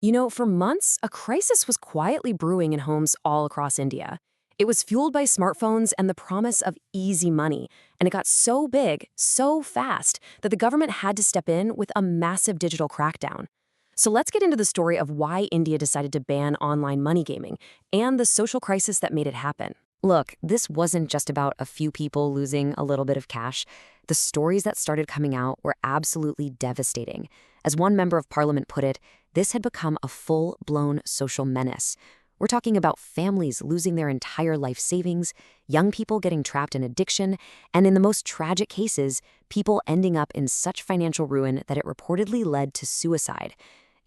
For months, a crisis was quietly brewing in homes all across India. It was fueled by smartphones and the promise of easy money, and it got so big, so fast, that the government had to step in with a massive digital crackdown. So let's get into the story of why India decided to ban online money gaming and the social crisis that made it happen. Look, this wasn't just about a few people losing a little bit of cash. The stories that started coming out were absolutely devastating. As one member of parliament put it, this had become a full-blown social menace. We're talking about families losing their entire life savings, young people getting trapped in addiction, and in the most tragic cases, people ending up in such financial ruin that it reportedly led to suicide.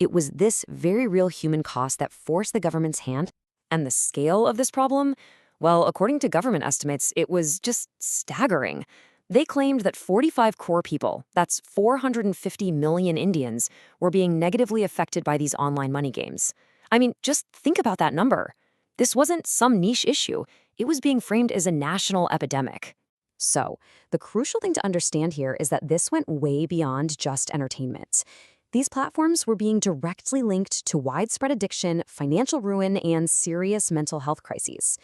It was this very real human cost that forced the government's hand, and the scale of this problem? Well, according to government estimates, it was just staggering. They claimed that 45 crore people, that's 450 million Indians, were being negatively affected by these online money games. I mean, just think about that number. This wasn't some niche issue. It was being framed as a national epidemic. So, the crucial thing to understand here is that this went way beyond just entertainment. These platforms were being directly linked to widespread addiction, financial ruin, and serious mental health crises.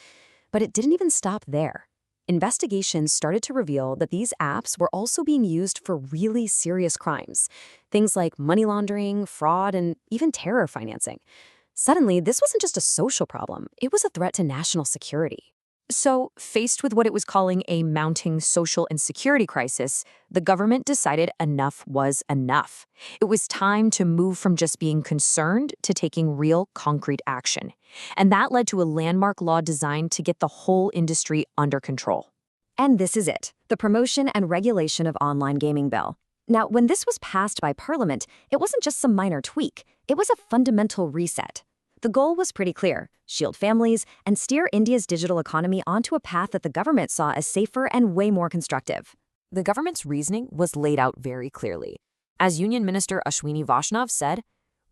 But it didn't even stop there. Investigations started to reveal that these apps were also being used for really serious crimes, things like money laundering, fraud, and even terror financing. Suddenly, this wasn't just a social problem, it was a threat to national security. So, faced with what it was calling a mounting social and security crisis, the government decided enough was enough. It was time to move from just being concerned to taking real, concrete action. And that led to a landmark law designed to get the whole industry under control. And this is it, the Promotion and Regulation of Online Gaming Bill. Now, when this was passed by Parliament, it wasn't just some minor tweak, it was a fundamental reset. The goal was pretty clear: shield families and steer India's digital economy onto a path that the government saw as safer and way more constructive. The government's reasoning was laid out very clearly. As Union Minister Ashwini Vaishnav said,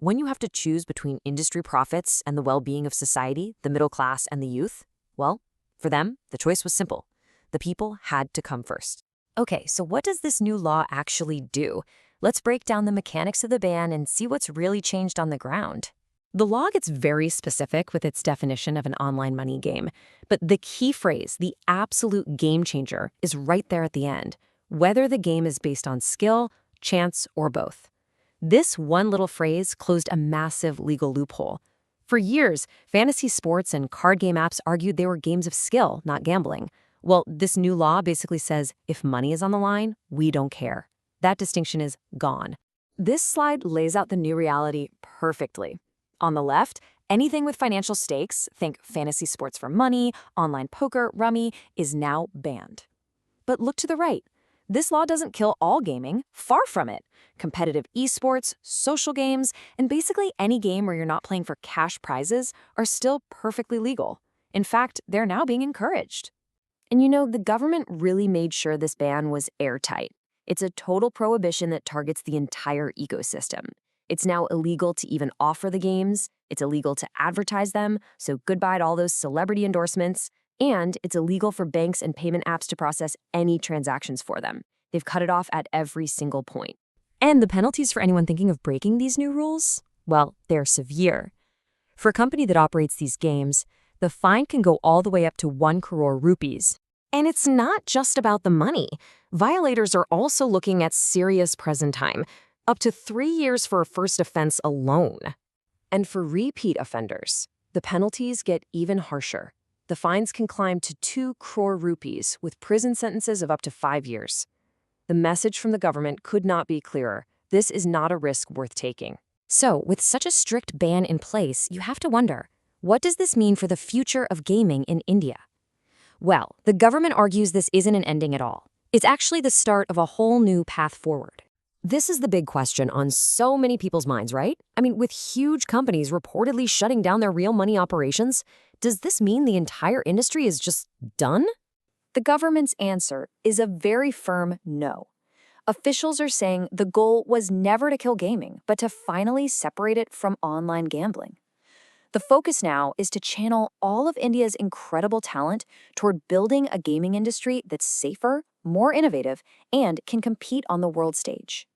when you have to choose between industry profits and the well-being of society, the middle class and the youth, well, for them, the choice was simple. The people had to come first. Okay, so what does this new law actually do? Let's break down the mechanics of the ban and see what's really changed on the ground. The law gets very specific with its definition of an online money game, but the key phrase, the absolute game changer, is right there at the end, whether the game is based on skill, chance, or both. This one little phrase closed a massive legal loophole. For years, fantasy sports and card game apps argued they were games of skill, not gambling. Well, this new law basically says if money is on the line, we don't care. That distinction is gone. This slide lays out the new reality perfectly. On the left, anything with financial stakes, think fantasy sports for money, online poker, rummy, is now banned. But look to the right. This law doesn't kill all gaming, far from it. Competitive esports, social games, and basically any game where you're not playing for cash prizes are still perfectly legal. In fact, they're now being encouraged. And the government really made sure this ban was airtight. It's a total prohibition that targets the entire ecosystem. It's now illegal to even offer the games, it's illegal to advertise them, so goodbye to all those celebrity endorsements, and it's illegal for banks and payment apps to process any transactions for them. They've cut it off at every single point. And the penalties for anyone thinking of breaking these new rules? Well, they're severe. For a company that operates these games, the fine can go all the way up to 1 crore rupees. And it's not just about the money. Violators are also looking at serious present time, up to 3 years for a first offense alone. And for repeat offenders, the penalties get even harsher. The fines can climb to 2 crore rupees with prison sentences of up to 5 years. The message from the government could not be clearer. This is not a risk worth taking. So, with such a strict ban in place, you have to wonder, what does this mean for the future of gaming in India? Well, the government argues this isn't an ending at all. It's actually the start of a whole new path forward. This is the big question on so many people's minds, right? I mean, with huge companies reportedly shutting down their real money operations, does this mean the entire industry is just done? The government's answer is a very firm no. Officials are saying the goal was never to kill gaming, but to finally separate it from online gambling. The focus now is to channel all of India's incredible talent toward building a gaming industry that's safer, more innovative, and can compete on the world stage.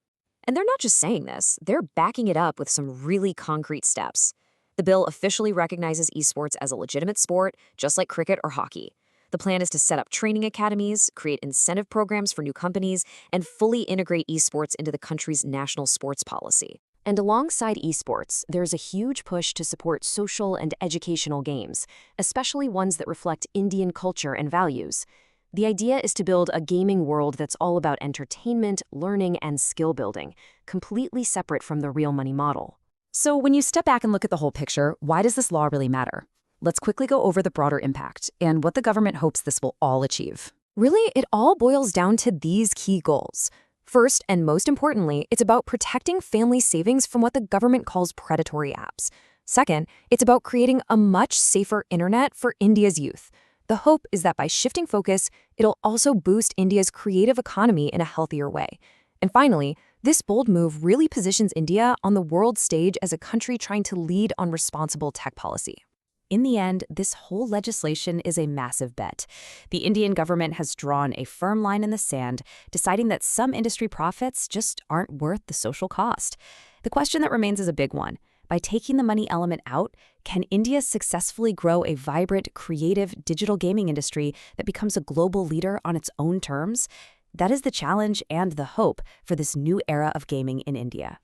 And they're not just saying this, they're backing it up with some really concrete steps. The bill officially recognizes esports as a legitimate sport, just like cricket or hockey. The plan is to set up training academies, create incentive programs for new companies, and fully integrate esports into the country's national sports policy. And alongside esports, there's a huge push to support social and educational games, especially ones that reflect Indian culture and values. The idea is to build a gaming world that's all about entertainment, learning, and skill building, completely separate from the real money model. So when you step back and look at the whole picture, why does this law really matter? Let's quickly go over the broader impact and what the government hopes this will all achieve. Really, it all boils down to these key goals. First, and most importantly, it's about protecting family savings from what the government calls predatory apps. Second, it's about creating a much safer internet for India's youth. The hope is that by shifting focus, it'll also boost India's creative economy in a healthier way. And finally, this bold move really positions India on the world stage as a country trying to lead on responsible tech policy. In the end, this whole legislation is a massive bet. The Indian government has drawn a firm line in the sand, deciding that some industry profits just aren't worth the social cost. The question that remains is a big one. By taking the money element out, can India successfully grow a vibrant, creative digital gaming industry that becomes a global leader on its own terms? That is the challenge and the hope for this new era of gaming in India.